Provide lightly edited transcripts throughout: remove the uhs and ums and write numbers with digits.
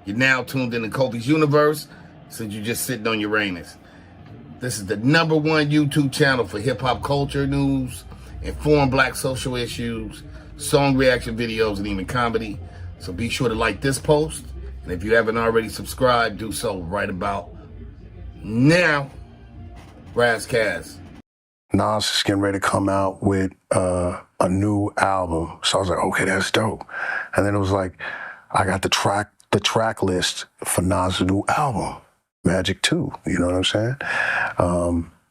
You're now tuned into Kofi's Universe, since you're just sitting on Uranus. This is the #1 YouTube channel for hip-hop culture news, informed black social issues, song reaction videos, and even comedy. So be sure to like this post, and if you haven't already subscribed, do so right about now. Razzcast. Nas is getting ready to come out with a new album. So I was like, okay, that's dope. And then it was like, I got the track list for Nas' new album, Magic 2, you know what I'm saying?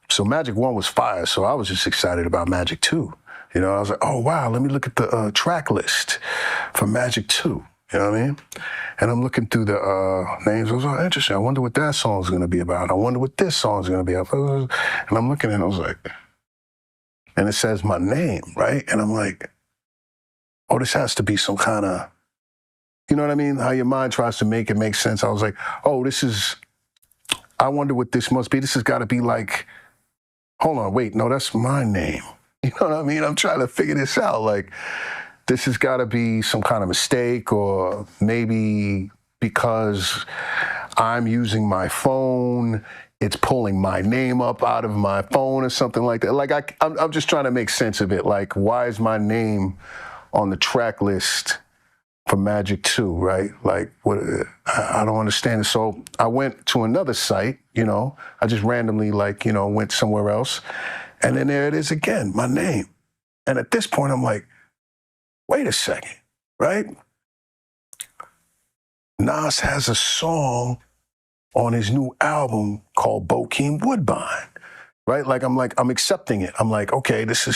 So Magic 1 was fire, so I was just excited about Magic 2. You know, I was like, oh, wow, let me look at the track list for Magic 2. You know what I mean? And I'm looking through the names. I was like, interesting. I wonder what that song's going to be about. I wonder what this song's going to be about. And I'm looking and I was like, and it says my name, right? And I'm like, oh, this has to be some kind of, you know what I mean? How your mind tries to make it make sense. I was like, oh, I wonder what this must be. This has got to be like, hold on, wait, no, that's my name. You know what I mean? I'm trying to figure this out. Like, this has got to be some kind of mistake, or maybe because I'm using my phone, it's pulling my name up out of my phone or something like that. Like, I'm just trying to make sense of it. Like, why is my name on the track list for Magic 2, right? Like, what? I don't understand it. So I went to another site, you know. I just randomly, like, you know, went somewhere else. And then there it is again, my name. And at this point, I'm like, wait a second, right? Nas has a song on his new album called Bokeem Woodbine, right? I'm accepting it. I'm like, okay, this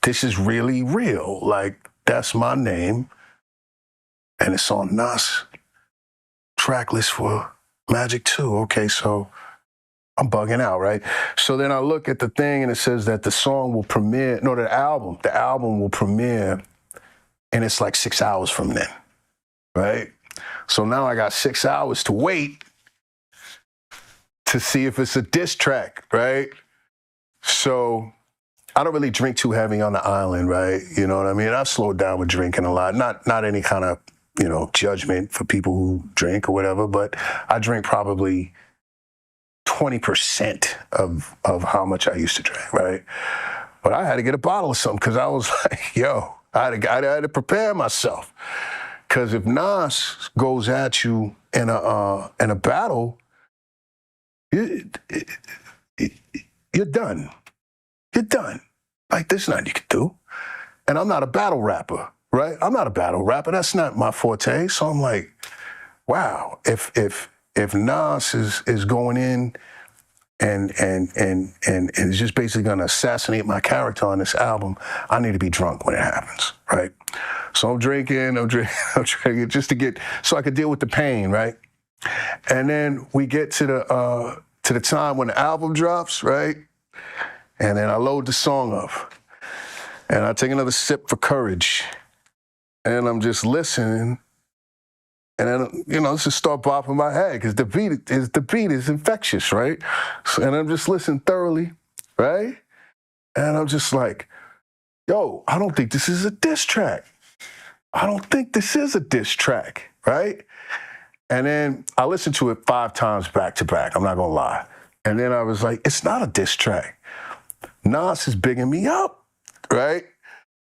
is really real. Like, that's my name, and it's on Nas' track list for Magic 2. Okay, so I'm bugging out, right? So then I look at the thing and it says that the album will premiere, and it's like 6 hours from then, right? So now I got 6 hours to wait to see if it's a diss track, right? So I don't really drink too heavy on the island, right? You know what I mean? I've slowed down with drinking a lot. Not any kind of, you know, judgment for people who drink or whatever, but I drink probably 20% of how much I used to drink, right? But I had to get a bottle of something because I was like, yo, I had to prepare myself. Because if Nas goes at you in a battle, you're done. You're done. Like, there's nothing you can do. And I'm not a battle rapper, right? I'm not a battle rapper. That's not my forte. So I'm like, wow, if Nas is going in and is just basically gonna assassinate my character on this album, I need to be drunk when it happens, right? So I'm drinking just to get, so I could deal with the pain, right? And then we get to the time when the album drops, right? And then I load the song up, and I take another sip for courage, and I'm just listening, and then, you know, just start bopping my head because the beat is infectious, right? So, and I'm just listening thoroughly, right? And I'm just like, yo, I don't think this is a diss track. I don't think this is a diss track, right? And then I listened to it 5 times back to back. I'm not gonna lie. And then I was like, it's not a diss track. Nas is bigging me up, right?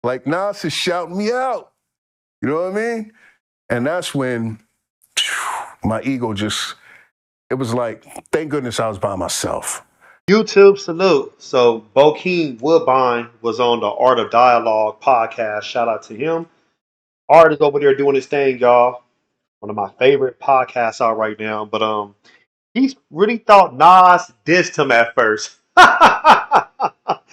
Like, Nas is shouting me out. You know what I mean? And that's when my ego it was like, thank goodness I was by myself. YouTube salute. So Bokeem Woodbine was on the Art of Dialogue podcast. Shout out to him. Art is over there doing his thing, y'all. One of my favorite podcasts out right now. But he really thought Nas dissed him at first.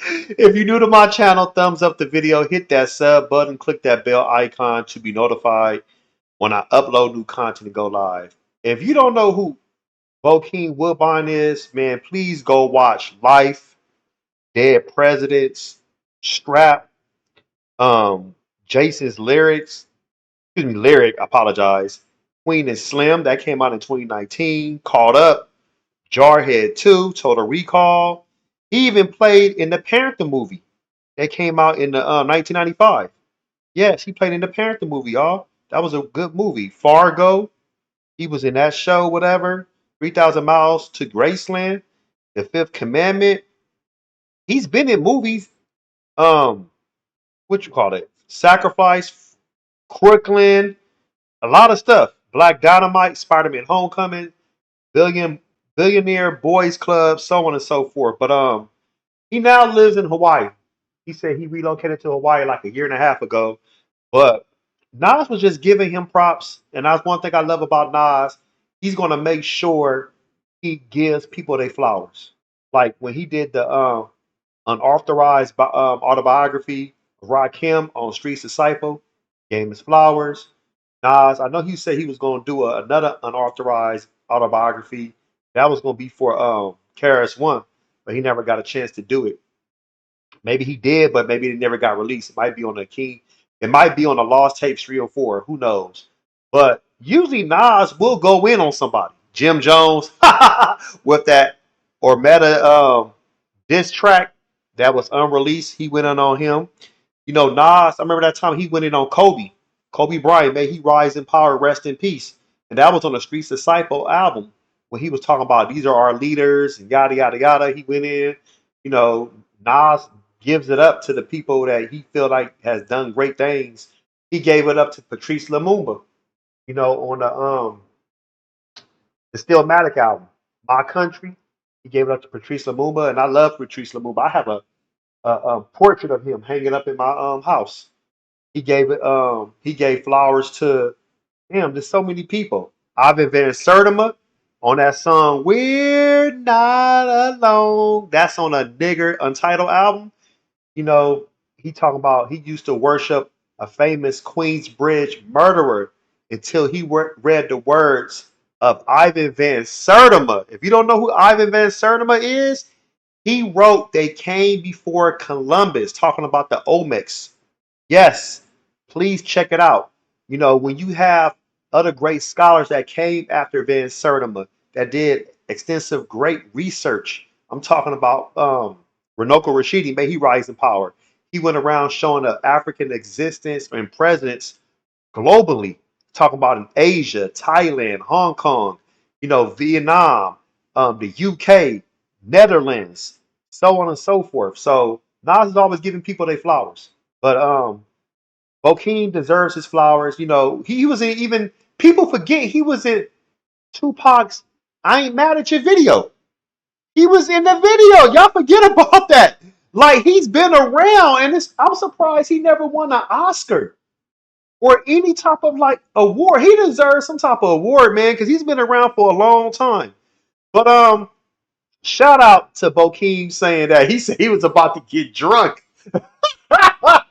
If you're new to my channel, thumbs up the video, hit that sub button, click that bell icon to be notified when I upload new content and go live. If you don't know who Bokeem Woodbine is, man, please go watch Life, Dead Presidents, Strap, Jason's Lyrics, Lyric, I apologize. Queen and Slim, that came out in 2019. Caught Up, Jarhead 2, Total Recall. He even played in the Panther movie that came out in 1995. Yes, he played in the Panther movie, y'all. That was a good movie. Fargo, He was in that show, whatever. 3,000 Miles to Graceland, The Fifth Commandment. He's been in movies. Um, what you call it? Sacrifice, Crooklyn, a lot of stuff. Black Dynamite, Spider-Man Homecoming, Billion Billionaire Boys Club, so on and so forth. But he now lives in Hawaii. He said he relocated to Hawaii like a year and a half ago. But Nas was just giving him props, and that's one thing I love about Nas. He's gonna make sure he gives people their flowers. Like when he did the unauthorized autobiography of Rakim on Streets Disciple, gave him his flowers. Nas, I know he said he was gonna do another unauthorized autobiography. That was gonna be for KRS One, but he never got a chance to do it. Maybe he did, but maybe it never got released. It might be on the King. It might be on the Lost Tapes 304. Who knows? But usually Nas will go in on somebody. Jim Jones with that or Meta diss track that was unreleased. He went in on him. You know, Nas, I remember that time he went in on Kobe. Kobe Bryant, may he rise in power, rest in peace. And that was on the Streets Disciple album when he was talking about these are our leaders and yada yada yada. He went in, you know, Nas gives it up to the people that he feel like has done great things. He gave it up to Patrice Lumumba, you know, on the Stillmatic album, My Country. He gave it up to Patrice Lumumba, and I love Patrice Lumumba. I have a portrait of him hanging up in my house. He gave flowers to him. There's so many people. Ivan Van Sertima on that song "We're Not Alone." That's on a Nigger Untitled album. You know, he talking about he used to worship a famous Queensbridge murderer until he read the words of Ivan Van Sertima. If you don't know who Ivan Van Sertima is, he wrote "They Came Before Columbus," talking about the Olmecs. Yes, please check it out. You know, when you have other great scholars that came after Van Sertima that did extensive, great research. I'm talking about Runoko Rashidi, may he rise in power. He went around showing the African existence and presence globally, talking about in Asia, Thailand, Hong Kong, you know, Vietnam, the UK, Netherlands, so on and so forth. So Nas is always giving people their flowers. But Bokeem deserves his flowers. You know, he was in even people forget he was in Tupac's "I Ain't Mad at Your" video. He was in the video. Y'all forget about that. Like he's been around, and I'm surprised he never won an Oscar or any type of like award. He deserves some type of award, man, because he's been around for a long time. But shout out to Bokeem saying that he said he was about to get drunk.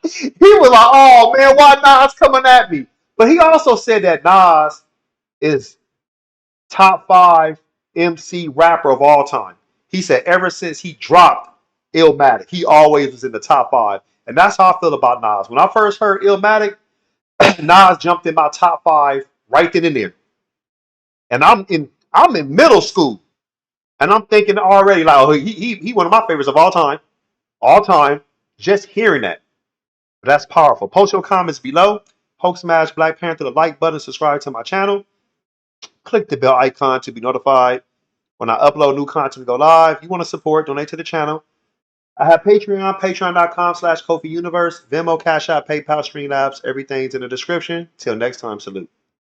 He was like, "Oh man, why Nas coming at me?" But he also said that Nas is top 5 MC rapper of all time. He said ever since he dropped Illmatic, he always was in the top 5, and that's how I feel about Nas. When I first heard Illmatic, Nas jumped in my top 5 right then and there, and I'm in middle school, and I'm thinking already like, oh, he one of my favorites of all time. Just hearing that. That's powerful. Post your comments below. Hulk smash Black Panther, the like button, subscribe to my channel. Click the bell icon to be notified when I upload new content and go live. If you want to support, donate to the channel. I have Patreon, patreon.com/Kofi Universe, Venmo, Cash App, PayPal, Streamlabs. Everything's in the description. Till next time, salute.